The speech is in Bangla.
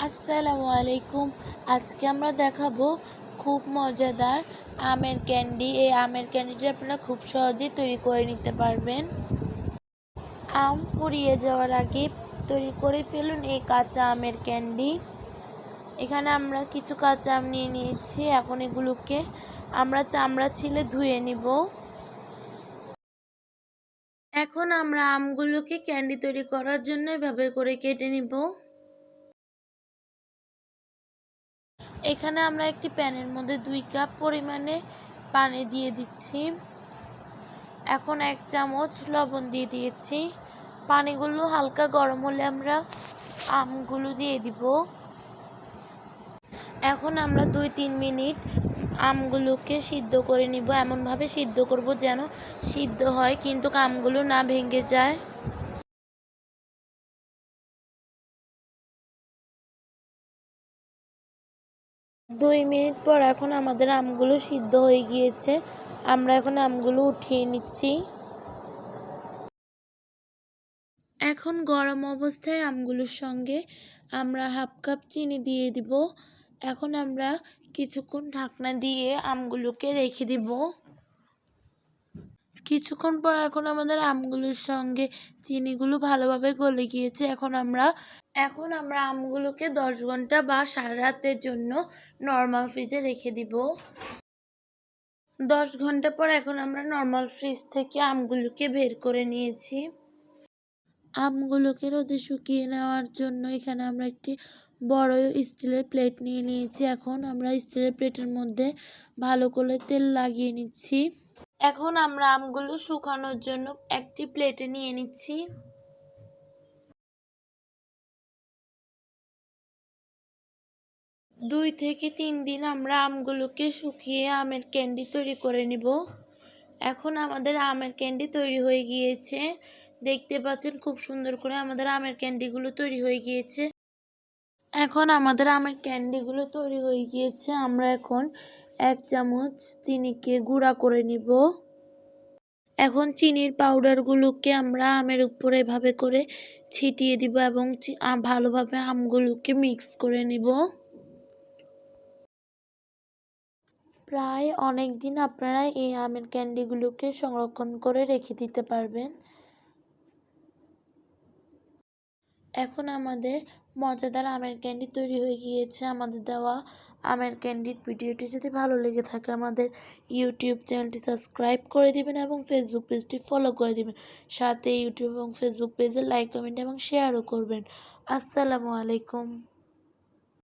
আসসালামু আলাইকুম। আজকে আমরা দেখাবো খুব মজাদার আমের ক্যান্ডি। এই আমের ক্যান্ডিটা আপনারা খুব সহজেই তৈরি করে নিতে পারবেন। আম ফুরিয়ে যাওয়ার আগে তৈরি করে ফেলুন এই কাঁচা আমের ক্যান্ডি। এখানে আমরা কিছু কাঁচা আম নিয়ে নিয়েছি। এখন এগুলোকে আমরা চামড়া ছিলে ধুয়ে নিব। এখন আমরা আমগুলোকে ক্যান্ডি তৈরি করার জন্য এভাবে করে কেটে নিব। এখানে আমরা একটি প্যানের মধ্যে 2 কাপ পরিমাণে পানি দিয়ে দিচ্ছি। এখন 1 চামচ লবণ দিয়ে দিয়েছি। পানিগুলো হালকা গরম হলে আমরা আমগুলো দিয়ে দিব। এখন আমরা 2-3 মিনিট আমগুলোকে সিদ্ধ করে নিব। এমনভাবে সিদ্ধ করব যেন সিদ্ধ হয় কিন্তু আমগুলো না ভেঙে যায়। 2 মিনিট পর এখন আমাদের আমগুলো সিদ্ধ হয়ে গিয়েছে। আমরা এখন আমগুলো উঠিয়ে নিচ্ছি। এখন গরম অবস্থায় আমগুলোর সঙ্গে আমরা 1/2 কাপ চিনি দিয়ে দিব। এখন আমরা কিছুক্ষণ ঢাকনা দিয়ে আমগুলোকে রেখে দিব। কিছুক্ষণ পর এখন আমাদের আমগুলোর সঙ্গে চিনিগুলো ভালোভাবে গলে গিয়েছে। এখন আমরা আমগুলোকে 10 ঘন্টা বা সারা রাতের জন্য নরমাল ফ্রিজে রেখে দিব। 10 ঘন্টা পর এখন আমরা নরমাল ফ্রিজ থেকে আমগুলোকে বের করে নিয়েছি। আমগুলোকে রোদে শুকিয়ে নেওয়ার জন্য এখানে আমরা একটি বড় স্টিলের প্লেট নিয়ে নিয়েছি। এখন আমরা স্টিলের প্লেটের মধ্যে ভালো করে তেল লাগিয়ে নিচ্ছি। এখন আমরা আমগুলো শুকানোর জন্য একটি প্লেটে নিয়ে নিচ্ছি। 2 থেকে 3 দিন আমরা আমগুলোকে শুকিয়ে আমের ক্যান্ডি তৈরি করে নিব। এখন আমাদের আমের ক্যান্ডি তৈরি হয়ে গিয়েছে। দেখতে পাচ্ছেন খুব সুন্দর করে আমাদের আমের ক্যান্ডিগুলো তৈরি হয়ে গিয়েছে। এখন আমাদের আমের ক্যান্ডিগুলো তৈরি হয়ে গিয়েছে। আমরা এখন 1 চামচ চিনিকে গুঁড়া করে নিব। এখন চিনির পাউডারগুলোকে আমরা আমের উপরে এভাবে করে ছিটিয়ে দিব এবং ভালোভাবে আমগুলোকে মিক্স করে নিব। প্রায় অনেক দিন আপনারা এই আমের ক্যান্ডিগুলোকে সংরক্ষণ করে রেখে দিতে পারবেন। এখন আমাদের মজাদার আমের ক্যান্ডি তৈরি হয়ে গিয়েছে। আমাদের দেওয়া আমের ক্যান্ডির ভিডিওটি যদি ভালো লেগে থাকে আমাদের ইউটিউব চ্যানেলটি সাবস্ক্রাইব করে দিবেন এবং ফেসবুক পেজটি ফলো করে দিবেন। সাথে ইউটিউব এবং ফেসবুক পেজে লাইক, কমেন্ট এবং শেয়ারও করবেন। আসসালামু আলাইকুম।